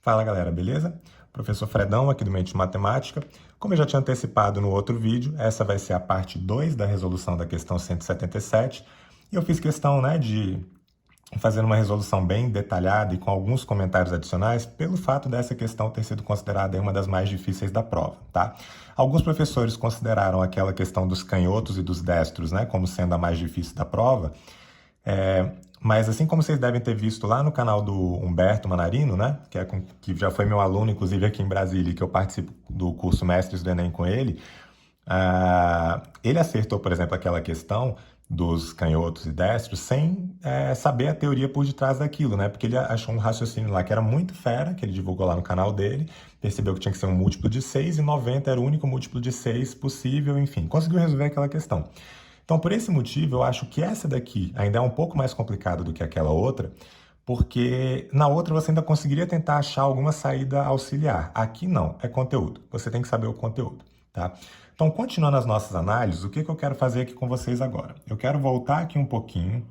Fala galera, beleza? Professor Fredão aqui do Mente Matemática. Como eu já tinha antecipado no outro vídeo, essa vai ser a parte 2 da resolução da questão 177. E eu fiz questão, de fazer uma resolução bem detalhada e com alguns comentários adicionais, pelo fato dessa questão ter sido considerada uma das mais difíceis da prova, tá? Alguns professores consideraram aquela questão dos canhotos e dos destros, como sendo a mais difícil da prova. Mas assim como vocês devem ter visto lá no canal do Humberto Manarino, que já foi meu aluno, inclusive aqui em Brasília, que eu participo do curso Mestres do Enem com ele, ele acertou, por exemplo, aquela questão dos canhotos e destros sem saber a teoria por detrás daquilo, porque ele achou um raciocínio lá que era muito fera, que ele divulgou lá no canal dele, percebeu que tinha que ser um múltiplo de 6 e 90 era o único múltiplo de 6 possível, enfim, conseguiu resolver aquela questão. Então, por esse motivo, eu acho que essa daqui ainda é um pouco mais complicada do que aquela outra, porque na outra você ainda conseguiria tentar achar alguma saída auxiliar. Aqui não, é conteúdo. Você tem que saber o conteúdo, tá? Então, continuando as nossas análises, o que eu quero fazer aqui com vocês agora? Eu quero voltar aqui um pouquinho,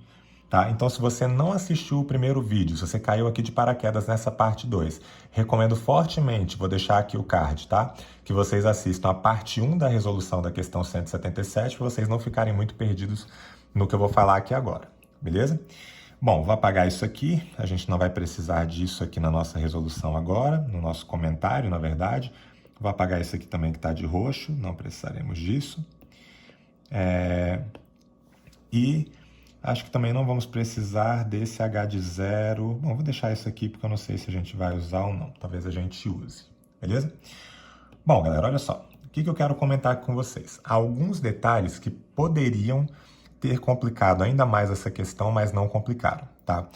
tá? Então, se você não assistiu o primeiro vídeo, se você caiu aqui de paraquedas nessa parte 2, recomendo fortemente, vou deixar aqui o card, tá? Que vocês assistam a parte 1 da resolução da questão 177, para vocês não ficarem muito perdidos no que eu vou falar aqui agora, beleza? Bom, vou apagar isso aqui, a gente não vai precisar disso aqui na nossa resolução agora, no nosso comentário, na verdade. Vou apagar isso aqui também que está de roxo, não precisaremos disso. E acho que também não vamos precisar desse H de zero. Bom, vou deixar isso aqui porque eu não sei se a gente vai usar ou não. Talvez a gente use, beleza? Bom, galera, olha só. O que eu quero comentar aqui com vocês? Há alguns detalhes que poderiam ter complicado ainda mais essa questão, mas não complicaram, tá?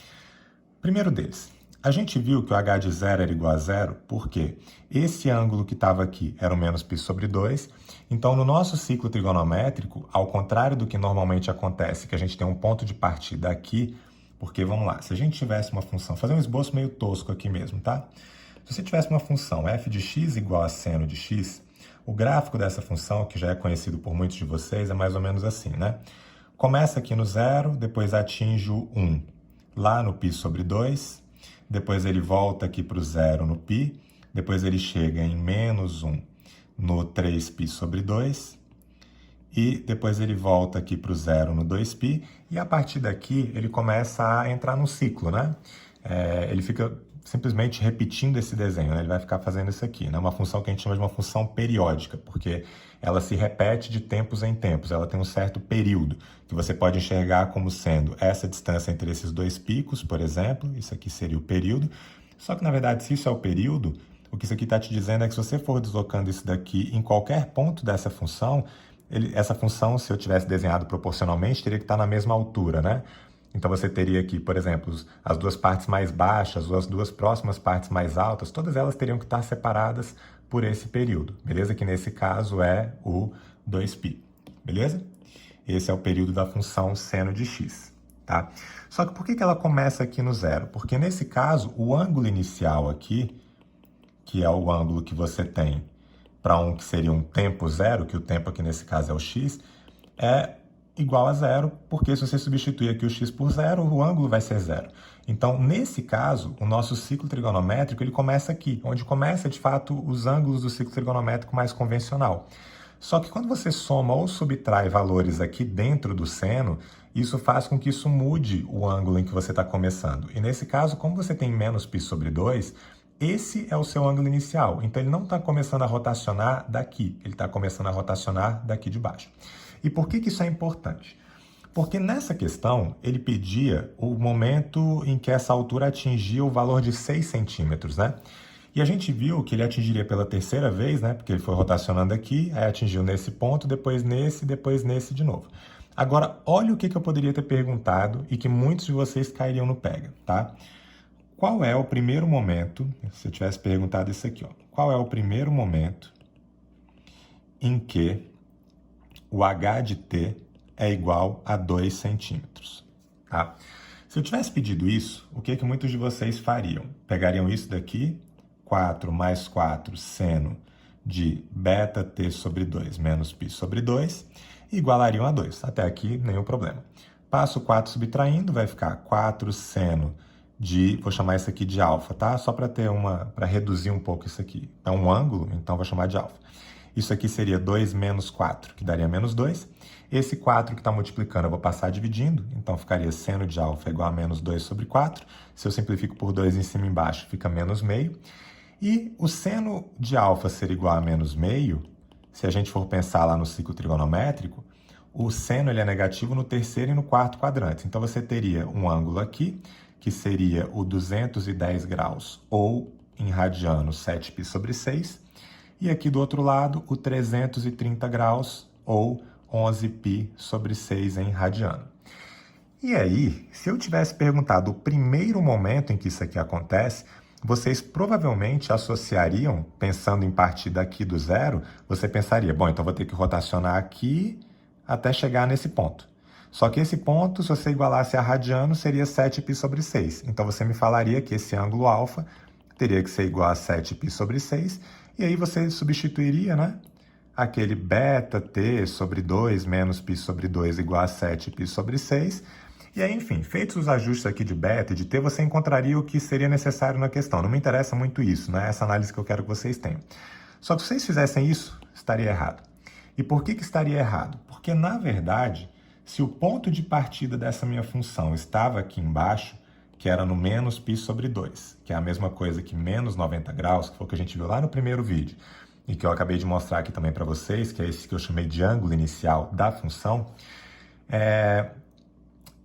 Primeiro deles, a gente viu que o H de zero era igual a zero porque esse ângulo que estava aqui era o menos π sobre 2. Então, no nosso ciclo trigonométrico, ao contrário do que normalmente acontece, que a gente tem um ponto de partida aqui, porque, vamos lá, se a gente tivesse uma função, fazer um esboço meio tosco aqui mesmo, tá? Se você tivesse uma função f de x igual a seno de x, o gráfico dessa função, que já é conhecido por muitos de vocês, é mais ou menos assim, Começa aqui no zero, depois atinge o 1 lá no π sobre 2, depois ele volta aqui para o zero no π, depois ele chega em menos 1 no 3π sobre 2, e depois ele volta aqui para o zero no 2π, e a partir daqui ele começa a entrar num ciclo, ele fica simplesmente repetindo esse desenho, ele vai ficar fazendo isso aqui, uma função que a gente chama de uma função periódica, porque ela se repete de tempos em tempos, ela tem um certo período, que você pode enxergar como sendo essa distância entre esses dois picos, por exemplo, isso aqui seria o período, só que na verdade se isso é o período, o que isso aqui está te dizendo é que se você for deslocando isso daqui em qualquer ponto dessa função, essa função, se eu tivesse desenhado proporcionalmente, teria que estar na mesma altura, Então você teria aqui, por exemplo, as duas partes mais baixas ou as duas próximas partes mais altas, todas elas teriam que estar separadas por esse período, beleza? Que nesse caso é o 2π, beleza? Esse é o período da função seno de x, tá? Só que por que ela começa aqui no zero? Porque nesse caso, o ângulo inicial aqui, que é o ângulo que você tem para um que seria um tempo zero, que o tempo aqui nesse caso é o x, é igual a zero, porque se você substituir aqui o x por zero, o ângulo vai ser zero. Então, nesse caso, o nosso ciclo trigonométrico ele começa aqui, onde começa, de fato, os ângulos do ciclo trigonométrico mais convencional. Só que quando você soma ou subtrai valores aqui dentro do seno, isso faz com que isso mude o ângulo em que você está começando. E nesse caso, como você tem menos π sobre 2, esse é o seu ângulo inicial. Então, ele não está começando a rotacionar daqui, ele está começando a rotacionar daqui de baixo. E por que isso é importante? Porque nessa questão, ele pedia o momento em que essa altura atingia o valor de 6 centímetros, E a gente viu que ele atingiria pela terceira vez, Porque ele foi rotacionando aqui, aí atingiu nesse ponto, depois nesse de novo. Agora, olha o que eu poderia ter perguntado e que muitos de vocês cairiam no pega, tá? Qual é o primeiro momento, se eu tivesse perguntado isso aqui, qual é o primeiro momento em que o H de t é igual a 2 centímetros, tá? Se eu tivesse pedido isso, o que muitos de vocês fariam? Pegariam isso daqui, 4 mais 4 seno de beta t sobre 2 menos π sobre 2, e igualariam a 2. Até aqui, nenhum problema. Passo 4 subtraindo, vai ficar 4 seno vou chamar isso aqui de alfa, tá? Só para reduzir um pouco isso aqui. É um ângulo, então vou chamar de alfa. Isso aqui seria 2 menos 4, que daria menos 2. Esse 4 que está multiplicando eu vou passar dividindo, então ficaria seno de alfa igual a menos 2 sobre 4. Se eu simplifico por 2 em cima e embaixo, fica menos meio. E o seno de alfa ser igual a menos meio, se a gente for pensar lá no ciclo trigonométrico, o seno ele é negativo no terceiro e no quarto quadrante. Então você teria um ângulo aqui, que seria o 210 graus, ou em radiano 7π sobre 6. E aqui do outro lado, o 330 graus, ou 11π sobre 6 em radiano. E aí, se eu tivesse perguntado o primeiro momento em que isso aqui acontece, vocês provavelmente associariam, pensando em partir daqui do zero, você pensaria, bom, então vou ter que rotacionar aqui até chegar nesse ponto. Só que esse ponto, se você igualasse a radiano, seria 7π sobre 6. Então você me falaria que esse ângulo alfa teria que ser igual a 7π sobre 6, e aí você substituiria, né? Aquele beta t sobre 2 menos π sobre 2 igual a 7π sobre 6. E aí, enfim, feitos os ajustes aqui de beta e de t, você encontraria o que seria necessário na questão. Não me interessa muito isso, não é essa análise que eu quero que vocês tenham. Só que se vocês fizessem isso, estaria errado. E por que estaria errado? Porque, na verdade, se o ponto de partida dessa minha função estava aqui embaixo, que era no menos π sobre 2, que é a mesma coisa que menos 90 graus, que foi o que a gente viu lá no primeiro vídeo, e que eu acabei de mostrar aqui também para vocês, que é esse que eu chamei de ângulo inicial da função,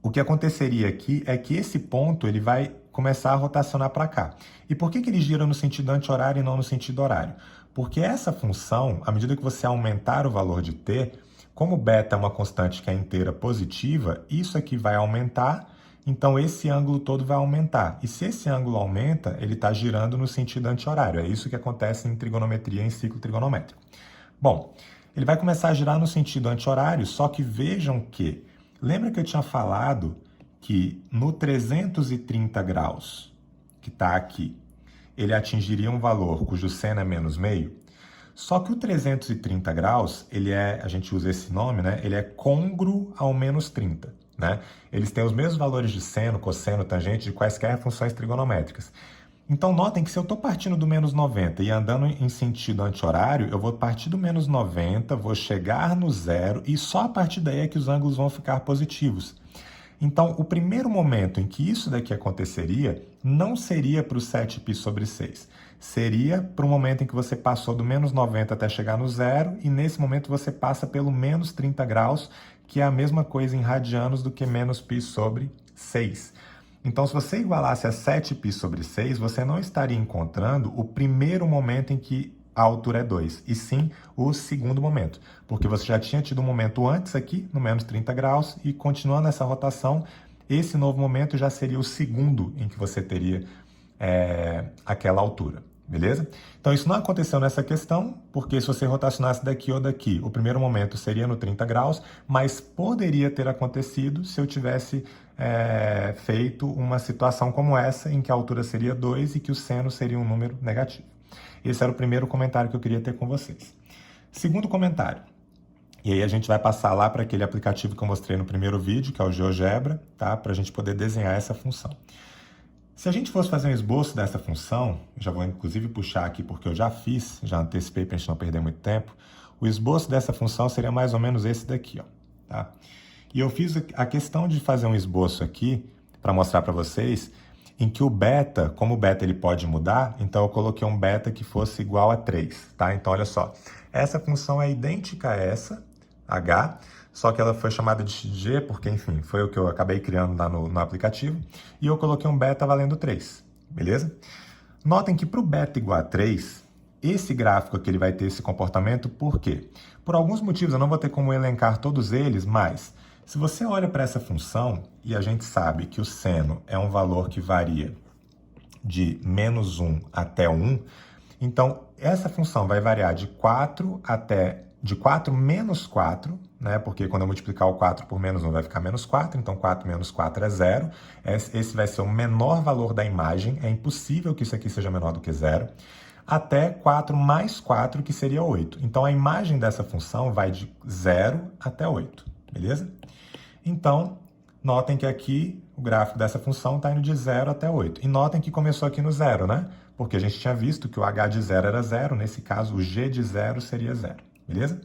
o que aconteceria aqui é que esse ponto ele vai começar a rotacionar para cá. E por que ele gira no sentido anti-horário e não no sentido horário? Porque essa função, à medida que você aumentar o valor de t, como beta é uma constante que é inteira positiva, isso aqui vai aumentar, então esse ângulo todo vai aumentar. E se esse ângulo aumenta, ele está girando no sentido anti-horário. É isso que acontece em trigonometria, em ciclo trigonométrico. Bom, ele vai começar a girar no sentido anti-horário, só que vejam que, lembra que eu tinha falado que no 330 graus, que está aqui, ele atingiria um valor cujo seno é menos meio? Só que o 330 graus, a gente usa esse nome, né? Ele é côngruo ao menos 30. Né? Eles têm os mesmos valores de seno, cosseno, tangente, de quaisquer funções trigonométricas. Então, notem que se eu estou partindo do menos 90 e andando em sentido anti-horário, eu vou partir do menos 90, vou chegar no zero e só a partir daí é que os ângulos vão ficar positivos. Então, o primeiro momento em que isso daqui aconteceria não seria para o 7π sobre 6. Seria para o momento em que você passou do menos 90 até chegar no zero e nesse momento você passa pelo menos 30 graus, que é a mesma coisa em radianos do que menos π sobre 6. Então, se você igualasse a 7π sobre 6, você não estaria encontrando o primeiro momento em que a altura é 2, e sim o segundo momento, porque você já tinha tido um momento antes aqui, no menos 30 graus, e continuando essa rotação, esse novo momento já seria o segundo em que você teria aquela altura, beleza? Então isso não aconteceu nessa questão, porque se você rotacionasse daqui ou daqui, o primeiro momento seria no 30 graus, mas poderia ter acontecido se eu tivesse feito uma situação como essa, em que a altura seria 2 e que o seno seria um número negativo. Esse era o primeiro comentário que eu queria ter com vocês. Segundo comentário, e aí a gente vai passar lá para aquele aplicativo que eu mostrei no primeiro vídeo, que é o GeoGebra, tá? Para a gente poder desenhar essa função. Se a gente fosse fazer um esboço dessa função, já vou inclusive puxar aqui porque eu já fiz, já antecipei para a gente não perder muito tempo, o esboço dessa função seria mais ou menos esse daqui, ó, tá? E eu fiz a questão de fazer um esboço aqui para mostrar para vocês em que o beta, como o beta ele pode mudar, então eu coloquei um beta que fosse igual a 3, tá? Então olha só, essa função é idêntica a essa, h, só que ela foi chamada de g porque, enfim, foi o que eu acabei criando lá no aplicativo, e eu coloquei um beta valendo 3, beleza? Notem que para o beta igual a 3, esse gráfico aqui ele vai ter esse comportamento, por quê? Por alguns motivos, eu não vou ter como elencar todos eles, mas se você olha para essa função, e a gente sabe que o seno é um valor que varia de menos 1 até 1, então essa função vai variar de 4 menos 4, né? Porque quando eu multiplicar o 4 por menos 1 vai ficar menos 4, então 4 menos 4 é 0. Esse vai ser o menor valor da imagem, é impossível que isso aqui seja menor do que 0, até 4 mais 4, que seria 8. Então a imagem dessa função vai de 0 até 8, beleza? Então, Notem que aqui o gráfico dessa função está indo de 0 até 8. E notem que começou aqui no 0, né? Porque a gente tinha visto que o h de 0 era 0, nesse caso o g de 0 seria 0, beleza?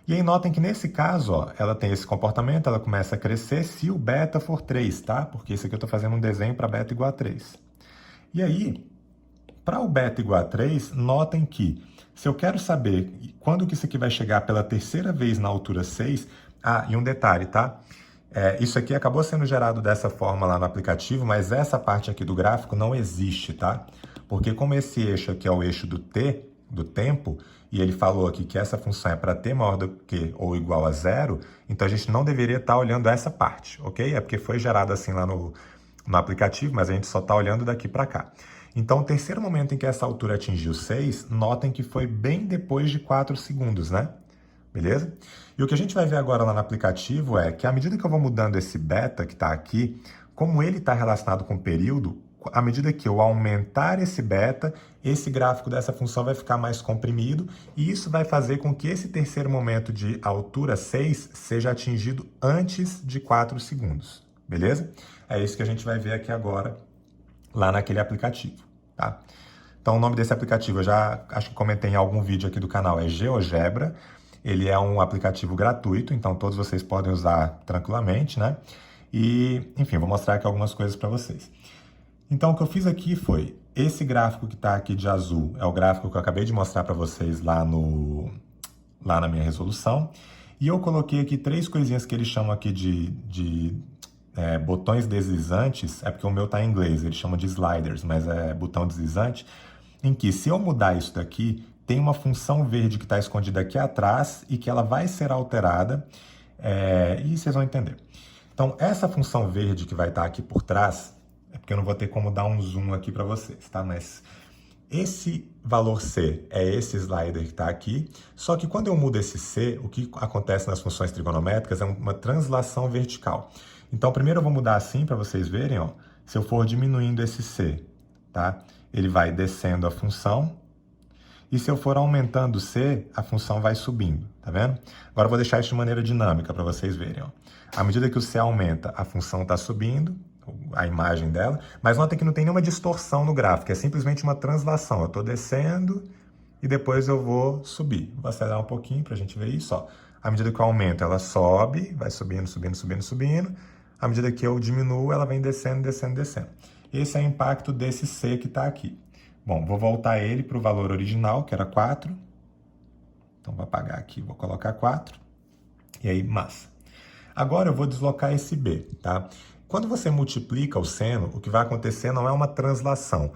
E aí notem que nesse caso, ó, ela tem esse comportamento, ela começa a crescer se o beta for 3, tá? Porque isso aqui eu estou fazendo um desenho para beta igual a 3. E aí, para o beta igual a 3, notem que se eu quero saber quando que isso aqui vai chegar pela terceira vez na altura 6, e um detalhe, tá? Isso aqui acabou sendo gerado dessa forma lá no aplicativo, mas essa parte aqui do gráfico não existe, tá? Porque como esse eixo aqui é o eixo do t, do tempo, e ele falou aqui que essa função é para t maior do que ou igual a 0, então a gente não deveria estar olhando essa parte, ok? É porque foi gerado assim lá no aplicativo, mas a gente só está olhando daqui para cá. Então, o terceiro momento em que essa altura atingiu 6, notem que foi bem depois de 4 segundos, né? Beleza? E o que a gente vai ver agora lá no aplicativo é que à medida que eu vou mudando esse beta que está aqui, como ele está relacionado com o período, à medida que eu aumentar esse beta, esse gráfico dessa função vai ficar mais comprimido e isso vai fazer com que esse terceiro momento de altura 6 seja atingido antes de 4 segundos, beleza? É isso que a gente vai ver aqui agora, lá naquele aplicativo, tá? Então o nome desse aplicativo, eu já acho que comentei em algum vídeo aqui do canal, é GeoGebra. Ele é um aplicativo gratuito, então todos vocês podem usar tranquilamente, né? E, enfim, vou mostrar aqui algumas coisas para vocês. Então, o que eu fiz aqui foi, esse gráfico que está aqui de azul é o gráfico que eu acabei de mostrar para vocês lá na minha resolução. E eu coloquei aqui 3 coisinhas que eles chamam aqui de botões deslizantes, é porque o meu está em inglês, eles chamam de sliders, mas é botão deslizante, em que se eu mudar isso daqui, tem uma função verde que está escondida aqui atrás e que ela vai ser alterada, e vocês vão entender. Então, essa função verde que vai estar aqui por trás, é porque eu não vou ter como dar um zoom aqui para vocês, tá? Mas esse valor C é esse slider que está aqui, só que quando eu mudo esse C, o que acontece nas funções trigonométricas é uma translação vertical. Então, primeiro eu vou mudar assim para vocês verem, ó, se eu for diminuindo esse C, tá? Ele vai descendo a função, e se eu for aumentando C, a função vai subindo, tá vendo? Agora eu vou deixar isso de maneira dinâmica para vocês verem, ó. À medida que o C aumenta, a função está subindo, a imagem dela, mas nota que não tem nenhuma distorção no gráfico, é simplesmente uma translação. Eu estou descendo e depois eu vou subir. Vou acelerar um pouquinho para a gente ver isso, ó. À medida que eu aumento, ela sobe, vai subindo, subindo, subindo, subindo. À medida que eu diminuo, ela vem descendo, descendo, descendo. Esse é o impacto desse C que está aqui. Bom, vou voltar ele para o valor original, que era 4. Então, vou apagar aqui, vou colocar 4. E aí, massa. Agora eu vou deslocar esse B, tá? Quando você multiplica o seno, o que vai acontecer não é uma translação,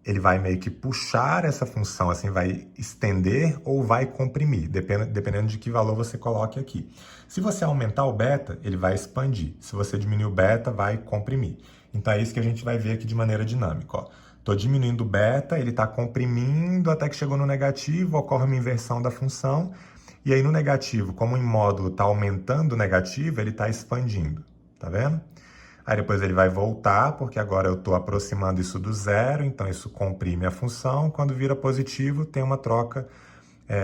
ele vai meio que puxar essa função, assim, vai estender ou vai comprimir, dependendo de que valor você coloque aqui. Se você aumentar o beta, ele vai expandir. Se você diminuir o beta, vai comprimir. Então é isso que a gente vai ver aqui de maneira dinâmica, ó. Estou diminuindo o beta, ele está comprimindo até que chegou no negativo, ocorre uma inversão da função, e aí no negativo, como em módulo está aumentando o negativo, ele está expandindo, tá vendo? Aí depois ele vai voltar, porque agora eu estou aproximando isso do zero, então isso comprime a função, quando vira positivo tem uma troca,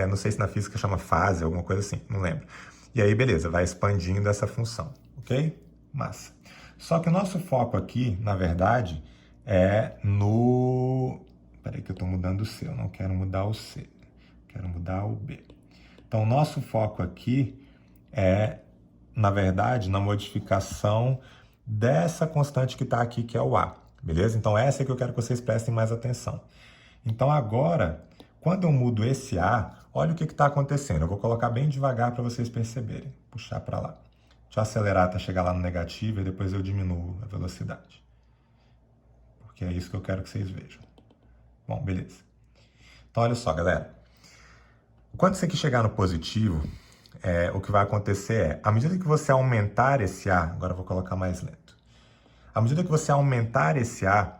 não sei se na física chama fase, alguma coisa assim, não lembro. E aí beleza, vai expandindo essa função, ok? Massa. Só que o nosso foco aqui, na verdade, é no... Peraí que eu estou mudando o C, eu não quero mudar o C, quero mudar o B. Então, o nosso foco aqui é, na verdade, na modificação dessa constante que está aqui, que é o A, beleza? Então, essa é que eu quero que vocês prestem mais atenção. Então, agora, quando eu mudo esse A, olha o que está acontecendo. Eu vou colocar bem devagar para vocês perceberem. Puxar para lá. Deixa eu acelerar até chegar lá no negativo e depois eu diminuo a velocidade. Porque é isso que eu quero que vocês vejam. Bom, beleza. Então, olha só, galera. Quando isso aqui chegar no positivo, o que vai acontecer é, à medida que você aumentar esse A, agora eu vou colocar mais lento. À medida que você aumentar esse A,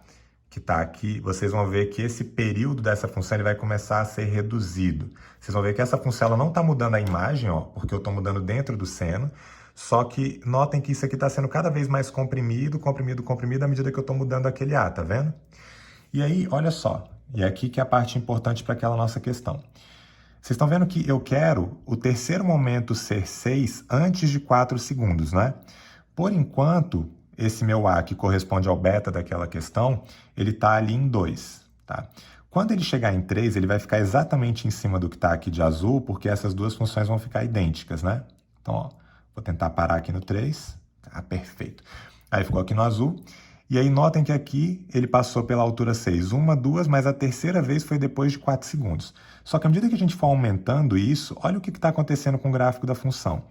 que está aqui, vocês vão ver que esse período dessa função ele vai começar a ser reduzido. Vocês vão ver que essa função ela não está mudando a imagem, ó, porque eu estou mudando dentro do seno, só que notem que isso aqui está sendo cada vez mais comprimido, comprimido, comprimido, à medida que eu estou mudando aquele A, tá vendo? E aí, olha só, e é aqui que é a parte importante para aquela nossa questão. Vocês estão vendo que eu quero o terceiro momento ser 6 antes de 4 segundos, né? Por enquanto, esse meu A, que corresponde ao beta daquela questão, ele está ali em 2, tá? Quando ele chegar em 3, ele vai ficar exatamente em cima do que está aqui de azul, porque essas duas funções vão ficar idênticas, né? Então, ó, vou tentar parar aqui no 3. Ah, perfeito. Aí ficou aqui no azul. E aí notem que aqui ele passou pela altura 6, uma, duas, mas a terceira vez foi depois de 4 segundos. Só que à medida que a gente for aumentando isso, olha o que está acontecendo com o gráfico da função.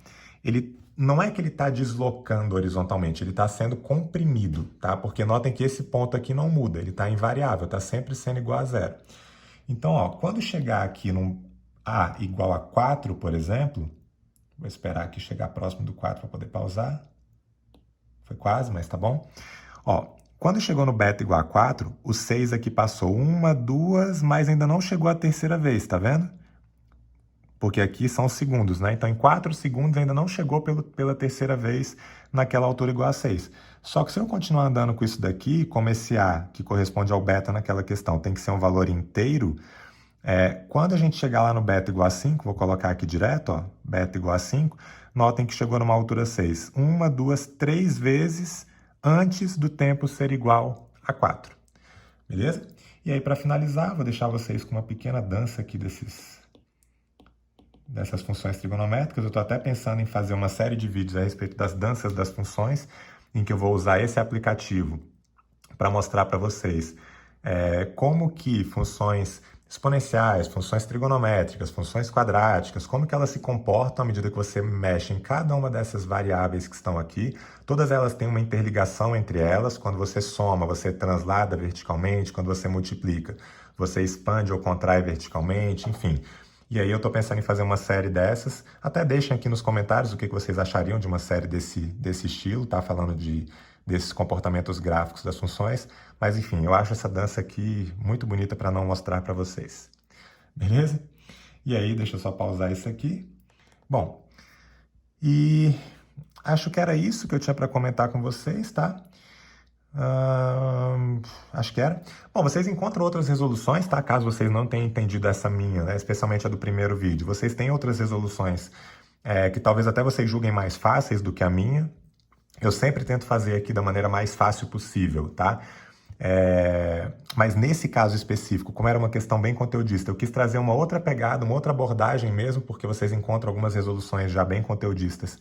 Ele não é que ele está deslocando horizontalmente, ele está sendo comprimido, tá? Porque notem que esse ponto aqui não muda, ele está invariável, está sempre sendo igual a zero. Então, ó, quando chegar aqui num A igual a 4, por exemplo, vou esperar aqui chegar próximo do 4 para poder pausar. Foi quase, mas tá bom. Ó, quando chegou no beta igual a 4, o 6 aqui passou uma, duas, mas ainda não chegou a terceira vez, tá vendo? Porque aqui são segundos, né? Então, em 4 segundos ainda não chegou pela terceira vez naquela altura igual a 6. Só que se eu continuar andando com isso daqui, como esse A, que corresponde ao beta naquela questão, tem que ser um valor inteiro, quando a gente chegar lá no beta igual a 5, vou colocar aqui direto, ó, beta igual a 5, notem que chegou numa altura 6. Uma, duas, 3 vezes antes do tempo ser igual a 4. Beleza? E aí, para finalizar, vou deixar vocês com uma pequena dança aqui dessas funções trigonométricas. Eu estou até pensando em fazer uma série de vídeos a respeito das danças das funções, em que eu vou usar esse aplicativo para mostrar para vocês como que funções exponenciais, funções trigonométricas, funções quadráticas, como que elas se comportam à medida que você mexe em cada uma dessas variáveis que estão aqui. Todas elas têm uma interligação entre elas. Quando você soma, você translada verticalmente. Quando você multiplica, você expande ou contrai verticalmente, enfim. E aí eu estou pensando em fazer uma série dessas. Até deixem aqui nos comentários o que vocês achariam de uma série desse estilo, tá? Falando desses comportamentos gráficos das funções. Mas enfim, eu acho essa dança aqui muito bonita para não mostrar para vocês. Beleza? E aí, deixa eu só pausar isso aqui. Bom, e acho que era isso que eu tinha para comentar com vocês, tá? Acho que era. Bom, vocês encontram outras resoluções, tá? Caso vocês não tenham entendido essa minha, né? Especialmente a do primeiro vídeo. Vocês têm outras resoluções que talvez até vocês julguem mais fáceis do que a minha. Eu sempre tento fazer aqui da maneira mais fácil possível, tá? Mas nesse caso específico, como era uma questão bem conteudista, eu quis trazer uma outra pegada, uma outra abordagem mesmo, porque vocês encontram algumas resoluções já bem conteudistas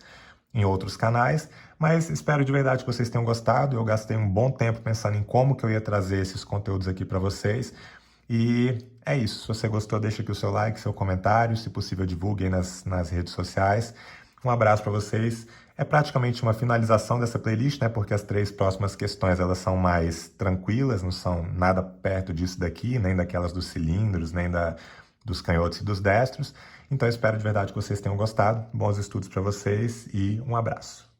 em outros canais, mas espero de verdade que vocês tenham gostado. Eu gastei um bom tempo pensando em como que eu ia trazer esses conteúdos aqui para vocês. E é isso. Se você gostou, deixa aqui o seu like, seu comentário, se possível divulgue aí nas redes sociais. Um abraço para vocês. É praticamente uma finalização dessa playlist, né? Porque as 3 próximas questões elas são mais tranquilas, não são nada perto disso daqui, nem daquelas dos cilindros, nem dos canhotos e dos destros. Então eu espero de verdade que vocês tenham gostado. Bons estudos para vocês e um abraço.